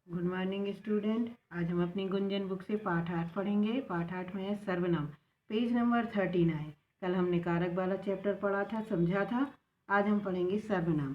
Good morning student. आज हम अपनी गुंजन बुक से पाठ 8 पढ़ेंगे। पाठ 8 में है सर्वनाम, पेज नंबर 39। कल हमने कारक वाला चैप्टर पढ़ा था, समझा था। आज हम पढ़ेंगे सर्वनाम।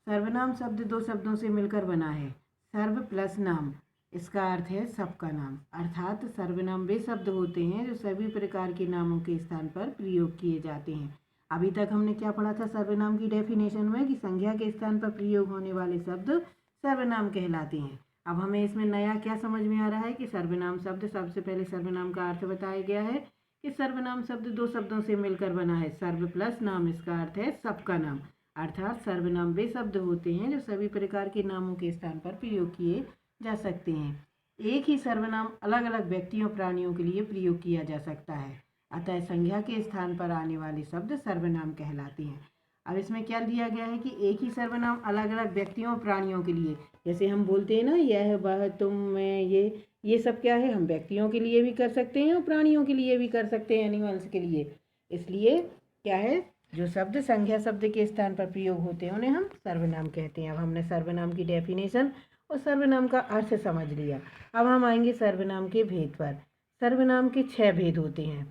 सर्वनाम शब्द दो शब्दों से मिलकर बना है, सर्व प्लस नाम। इसका अर्थ है सबका नाम, अर्थात सर्वनाम वे शब्द होते हैं जो सभी प्रकार के नामों के स्थान पर प्रयोग किए जाते हैं। अभी तक हमने क्या पढ़ा था सर्वनाम की डेफिनेशन में, कि संज्ञा के स्थान पर प्रयोग होने वाले शब्द सर्वनाम कहलाते हैं। अब हमें इसमें नया क्या समझ में आ रहा है कि सर्वनाम शब्द, सबसे पहले सर्वनाम का अर्थ बताया गया है कि सर्वनाम शब्द दो शब्दों से मिलकर बना है, सर्व प्लस नाम। इसका अर्थ है सबका नाम, अर्थात सर्वनाम वे शब्द होते हैं जो सभी प्रकार के नामों के स्थान पर प्रयोग किए जा सकते हैं। एक ही सर्वनाम अलग अलग व्यक्तियों प्राणियों के लिए प्रयोग किया जा सकता है, अतः संज्ञा के स्थान पर आने वाले शब्द सर्वनाम कहलाते हैं। अब इसमें क्या दिया गया है कि एक ही सर्वनाम अलग अलग व्यक्तियों प्राणियों के लिए, जैसे हम बोलते हैं ना, यह वह तुम मैं ये सब क्या है, हम व्यक्तियों के लिए भी कर सकते हैं और प्राणियों के लिए भी कर सकते हैं, एनिमल्स के लिए। इसलिए क्या है, जो शब्द संज्ञा शब्द के स्थान पर प्रयोग होते हैं उन्हें हम सर्वनाम कहते हैं। अब हमने सर्वनाम की डेफिनेशन और सर्वनाम का अर्थ समझ लिया। अब हम आएंगे सर्वनाम के भेद पर। सर्वनाम के 6 भेद होते हैं।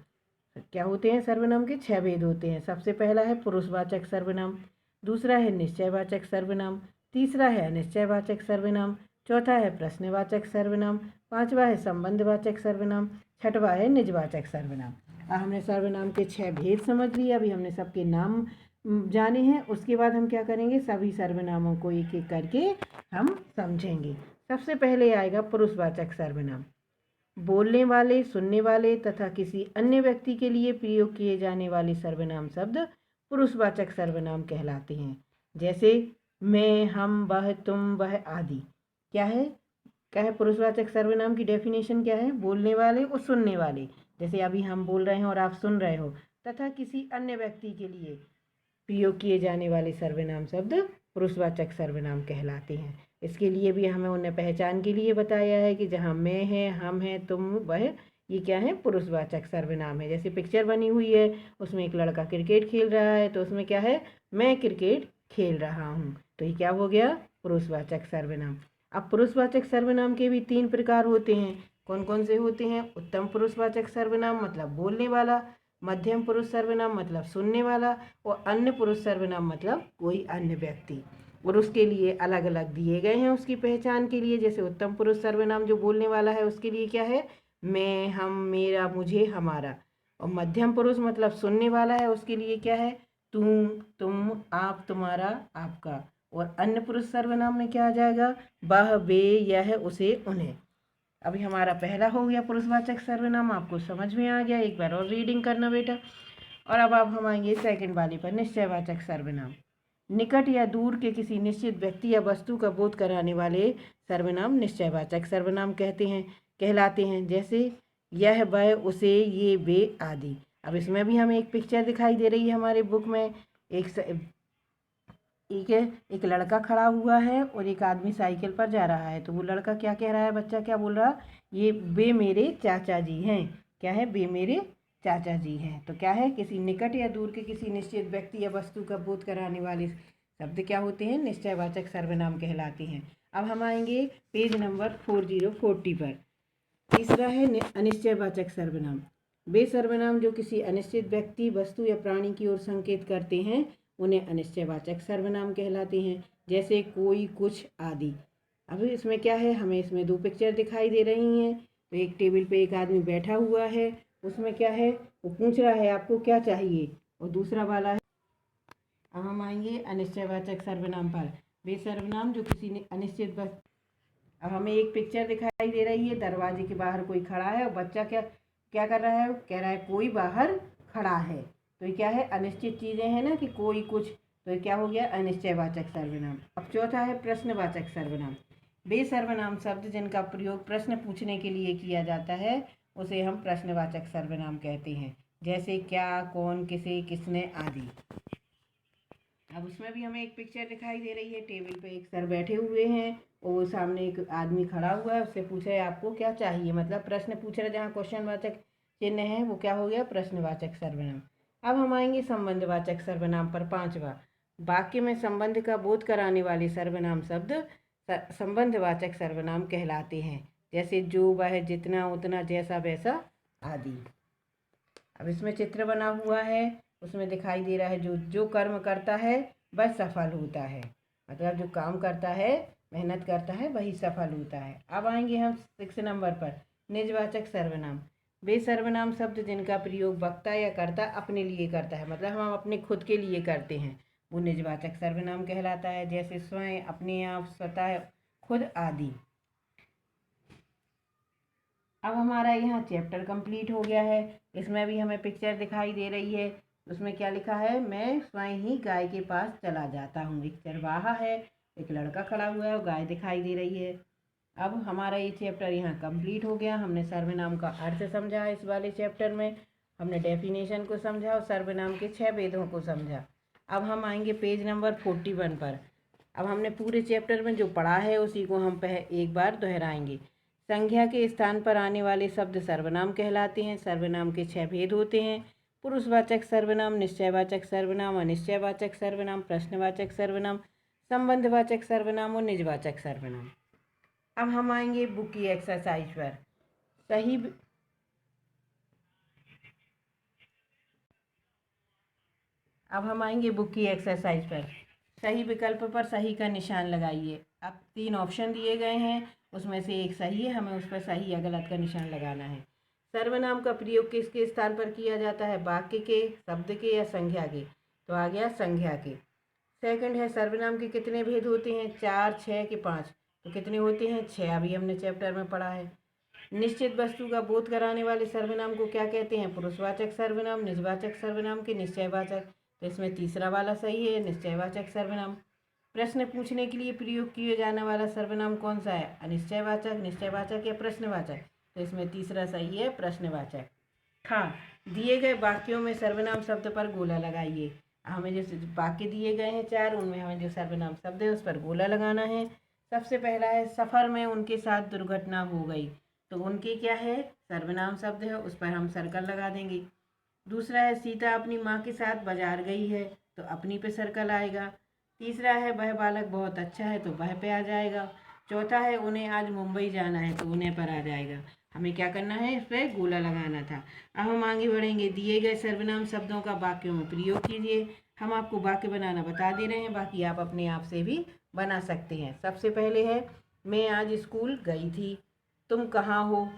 क्या होते हैं? सर्वनाम के 6 भेद होते हैं। सबसे पहला है पुरुषवाचक सर्वनाम, दूसरा है निश्चयवाचक सर्वनाम, तीसरा है अनिश्चयवाचक सर्वनाम, चौथा है प्रश्नवाचक सर्वनाम, पांचवा है संबंधवाचक सर्वनाम, छठवा है निजवाचक सर्वनाम। अब हमने सर्वनाम के 6 भेद समझ लिए। अभी हमने सबके नाम जाने हैं। उसके बाद हम क्या करेंगे, सभी सर्वनामों को एक एक करके हम समझेंगे। सबसे पहले आएगा पुरुषवाचक सर्वनाम। बोलने वाले, सुनने वाले तथा किसी अन्य व्यक्ति के लिए प्रयोग किए जाने वाले सर्वनाम शब्द पुरुषवाचक सर्वनाम कहलाते हैं। जैसे मैं, हम, वह, तुम, वह आदि। क्या है पुरुषवाचक सर्वनाम की डेफिनेशन क्या है? बोलने वाले और सुनने वाले, जैसे अभी हम बोल रहे हैं और आप सुन रहे हो, तथा किसी अन्य व्यक्ति के लिए प्रयोग किए जाने वाले सर्वनाम शब्द पुरुषवाचक सर्वनाम कहलाते हैं। इसके लिए भी हमें उन्हें पहचान के लिए बताया है कि जहाँ मैं है, हम है, तुम, वह, ये क्या है? पुरुषवाचक सर्वनाम है। जैसे पिक्चर बनी हुई है, उसमें एक लड़का क्रिकेट खेल रहा है, तो उसमें क्या है? मैं क्रिकेट खेल रहा हूँ, तो ये क्या हो गया? पुरुषवाचक सर्वनाम। अब पुरुषवाचक सर्वनाम के भी 3 प्रकार होते हैं। कौन कौन से होते हैं? उत्तम पुरुषवाचक सर्वनाम मतलब बोलने वाला, मध्यम पुरुष सर्वनाम मतलब सुनने वाला, और अन्य पुरुष सर्वनाम मतलब कोई अन्य व्यक्ति। और उसके लिए अलग अलग दिए गए हैं उसकी पहचान के लिए। जैसे उत्तम पुरुष सर्वनाम जो बोलने वाला है उसके लिए क्या है? मैं, हम, मेरा, मुझे, हमारा। और मध्यम पुरुष मतलब सुनने वाला है, उसके लिए क्या है? तुम, तुम, आप, तुम्हारा, आपका। और अन्य पुरुष सर्वनाम में क्या आ जाएगा? वह, वे, यह, उसे, उन्हें। अभी हमारा पहला हो गया पुरुषवाचक सर्वनाम, आपको समझ में आ गया। एक बार और रीडिंग करना बेटा। और अब हम आएंगे सेकंड वाले पर, निश्चयवाचक सर्वनाम। निकट या दूर के किसी निश्चित व्यक्ति या वस्तु का बोध कराने वाले सर्वनाम निश्चयवाचक सर्वनाम कहलाते हैं। जैसे यह, वह, उसे, ये, वे आदि। अब इसमें भी हमें एक पिक्चर दिखाई दे रही है हमारे बुक में। एक लड़का खड़ा हुआ है और एक आदमी साइकिल पर जा रहा है। तो वो लड़का क्या कह रहा है? बच्चा क्या बोल रहा? ये वे मेरे चाचा जी हैं। क्या है? वे मेरे चाचा जी हैं। तो क्या है? किसी निकट या दूर के किसी निश्चित व्यक्ति या वस्तु का बोध कराने वाले शब्द क्या होते हैं? निश्चयवाचक सर्वनाम कहलाते हैं। अब हम आएंगे पेज नंबर 4040 पर। तीसरा है अनिश्चयवाचक सर्वनाम। वे सर्वनाम जो किसी अनिश्चित व्यक्ति, वस्तु या प्राणी की ओर संकेत करते हैं उन्हें अनिश्चयवाचक सर्वनाम कहलाते हैं। जैसे कोई, कुछ आदि। अब इसमें क्या है? हमें इसमें 2 पिक्चर दिखाई दे रही हैं। तो एक टेबल पे एक आदमी बैठा हुआ है, उसमें क्या है? वो पूछ रहा है आपको क्या चाहिए, और दूसरा वाला है। अब हम आएंगे अनिश्चयवाचक सर्वनाम पर। वे सर्वनाम जो किसी अनिश्चित वस्तु। अब हमें एक पिक्चर दिखाई दे रही है, दरवाजे के बाहर कोई खड़ा है और बच्चा क्या क्या कर रहा है? कह रहा है कोई बाहर खड़ा है। तो ये क्या है? अनिश्चित चीज़ें हैं ना, कि कोई, कुछ। तो ये क्या हो गया? अनिश्चयवाचक सर्वनाम। अब चौथा है प्रश्नवाचक सर्वनाम। वे सर्वनाम शब्द जिनका प्रयोग प्रश्न पूछने के लिए किया जाता है उसे हम प्रश्नवाचक सर्वनाम कहते हैं। जैसे क्या, कौन, किसे, किसने आदि। अब उसमें भी हमें एक पिक्चर दिखाई दे रही है। टेबल पे एक सर बैठे हुए हैं और सामने एक आदमी खड़ा हुआ है, उससे पूछा है आपको क्या चाहिए, मतलब प्रश्न पूछ रहा है। जहाँ क्वेश्चनवाचक चिन्ह है वो क्या हो गया? प्रश्नवाचक सर्वनाम। अब हम आएंगे संबंधवाचक सर्वनाम पर, 5वां। वाक्य में संबंध का बोध कराने वाले सर्वनाम शब्द संबंधवाचक सर्वनाम कहलाते हैं, जैसे जो, वह, जितना, उतना, जैसा, वैसा आदि। अब इसमें चित्र बना हुआ है, उसमें दिखाई दे रहा है जो कर्म करता है वह सफल होता है, मतलब जो काम करता है, मेहनत करता है, वही सफल होता है। अब आएंगे हम 6 नंबर पर, निजवाचक सर्वनाम। वे सर्वनाम शब्द जिनका प्रयोग वक्ता या कर्ता अपने लिए करता है, मतलब हम अपने खुद के लिए करते हैं, वो निजवाचक सर्वनाम कहलाता है, जैसे स्वयं, अपने आप, स्वतः, खुद आदि। अब हमारा यहाँ चैप्टर कंप्लीट हो गया है। इसमें भी हमें पिक्चर दिखाई दे रही है, उसमें क्या लिखा है, मैं स्वयं ही गाय के पास चला जाता हूँ। एक चरवाहा है, एक लड़का खड़ा हुआ है और गाय दिखाई दे रही है। अब हमारा ये चैप्टर यहाँ कंप्लीट हो गया। हमने सर्वनाम का अर्थ समझा इस वाले चैप्टर में, हमने डेफिनेशन को समझा और सर्वनाम के 6 भेदों को समझा। अब हम आएंगे पेज नंबर 41 पर। अब हमने पूरे चैप्टर में जो पढ़ा है उसी को हम एक बार दोहराएंगे। संज्ञा के स्थान पर आने वाले शब्द सर्वनाम कहलाते हैं। सर्वनाम के 6 भेद होते हैं, पुरुषवाचक सर्वनाम, निश्चयवाचक सर्वनाम, अनिश्चयवाचक सर्वनाम, प्रश्नवाचक सर्वनाम, संबंधवाचक सर्वनाम और निजवाचक सर्वनाम। अब हम आएंगे बुक की एक्सरसाइज पर। सही विकल्प पर सही का निशान लगाइए। अब 3 ऑप्शन दिए गए हैं, उसमें से एक सही है, हमें उस पर सही या गलत का निशान लगाना है। सर्वनाम का प्रयोग किसके स्थान पर किया जाता है, वाक्य के, शब्द के या संज्ञा के, तो आ गया संज्ञा के। सेकंड है, सर्वनाम के कितने भेद होते हैं, 4, 6 के 5, तो कितने होते हैं, 6, अभी हमने चैप्टर में पढ़ा है। निश्चित वस्तु का बोध कराने वाले सर्वनाम को क्या कहते हैं, पुरुषवाचक सर्वनाम, निजवाचक सर्वनाम के निश्चयवाचक, तो इसमें तीसरा वाला सही है, निश्चयवाचक सर्वनाम। प्रश्न पूछने के लिए प्रयोग किए जाने वाला सर्वनाम कौन सा है, अनिश्चयवाचक, निश्चयवाचक या प्रश्नवाचक, तो इसमें तीसरा सही है, प्रश्नवाचक। हाँ, दिए गए वाक्यों में सर्वनाम शब्द पर गोला लगाइए। हमें जो वाक्य दिए गए हैं 4, उनमें हमें जो सर्वनाम शब्द है उस पर गोला लगाना है। सबसे पहला है, सफ़र में उनके साथ दुर्घटना हो गई, तो उनके क्या है, सर्वनाम शब्द है, उस पर हम सर्कल लगा देंगे। दूसरा है, सीता अपनी माँ के साथ बाजार गई है, तो अपनी पे सर्कल आएगा। तीसरा है, वह बालक बहुत अच्छा है, तो वह पे आ जाएगा। चौथा है, उन्हें आज मुंबई जाना है, तो उन्हें पर आ जाएगा। हमें क्या करना है, इस पर गोला लगाना था। अब हम आगे बढ़ेंगे। दिए गए सर्वनाम शब्दों का वाक्यों में प्रयोग कीजिए। हम आपको वाक्य बनाना बता दे रहे हैं, बाकी आप अपने आप से भी बना सकते हैं। सबसे पहले है, मैं आज स्कूल गई थी। तुम कहाँ हो,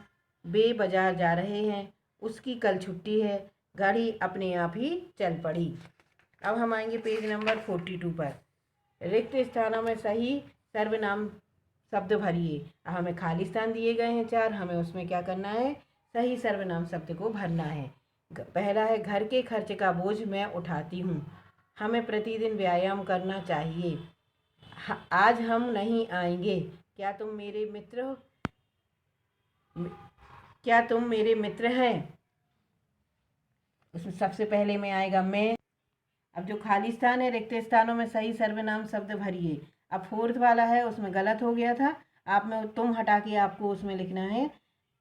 वे बाजार जा रहे हैं, उसकी कल छुट्टी है, गाड़ी अपने आप ही चल पड़ी। अब हम आएंगे पेज नंबर 42 पर। रिक्त स्थानों में सही सर्वनाम शब्द भरिए। हमें खाली स्थान दिए गए हैं 4, हमें उसमें क्या करना है, सही सर्वनाम शब्द को भरना है। पहला है, घर के खर्च का बोझ मैं उठाती हूँ, हमें प्रतिदिन व्यायाम करना चाहिए, आज हम नहीं आएंगे, क्या तुम मेरे मित्र हैं। उसमें सबसे पहले में आएगा मैं। अब जो खाली स्थान है, रिक्त स्थानों में सही सर्वनाम शब्द भरिए। अब फोर्थ वाला है, उसमें गलत हो गया था, आप में तुम हटा के आपको उसमें लिखना है,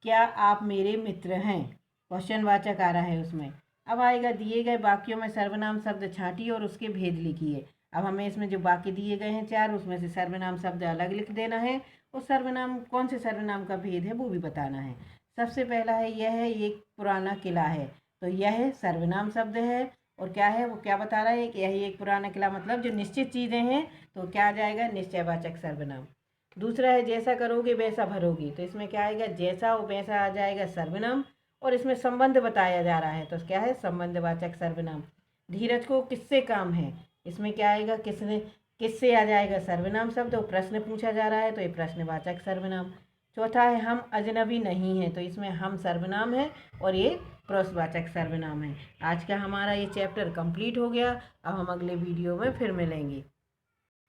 क्या आप मेरे मित्र हैं, क्वेश्चन वाचक आ रहा है उसमें। अब आएगा, दिए गए वाक्यों में सर्वनाम शब्द छांटिए और उसके भेद लिखिए। अब हमें इसमें जो वाक्य दिए गए हैं 4, उसमें से सर्वनाम शब्द अलग लिख देना है और सर्वनाम कौन से सर्वनाम का भेद है वो भी बताना है। सबसे पहला है, यह एक पुराना किला है, तो यह सर्वनाम शब्द है और क्या है, वो क्या बता रहा है कि यही एक पुराना किला, मतलब जो निश्चित चीज़ें हैं, तो क्या आ जाएगा, निश्चयवाचक सर्वनाम। दूसरा है, जैसा करोगे वैसा भरोगे, तो इसमें क्या आएगा, जैसा और वैसा आ जाएगा सर्वनाम, और इसमें संबंध बताया जा रहा है, तो क्या है, संबंधवाचक सर्वनाम। धीरज को किससे काम है, इसमें क्या आएगा, किससे आ जाएगा सर्वनाम शब्द, और प्रश्न पूछा जा रहा है तो ये प्रश्नवाचक सर्वनाम। चौथा है, हम अजनबी नहीं हैं, तो इसमें हम सर्वनाम है और ये पुरुषवाचक सर्वनाम है। आज का हमारा ये चैप्टर कंप्लीट हो गया। अब हम अगले वीडियो में फिर मिलेंगे।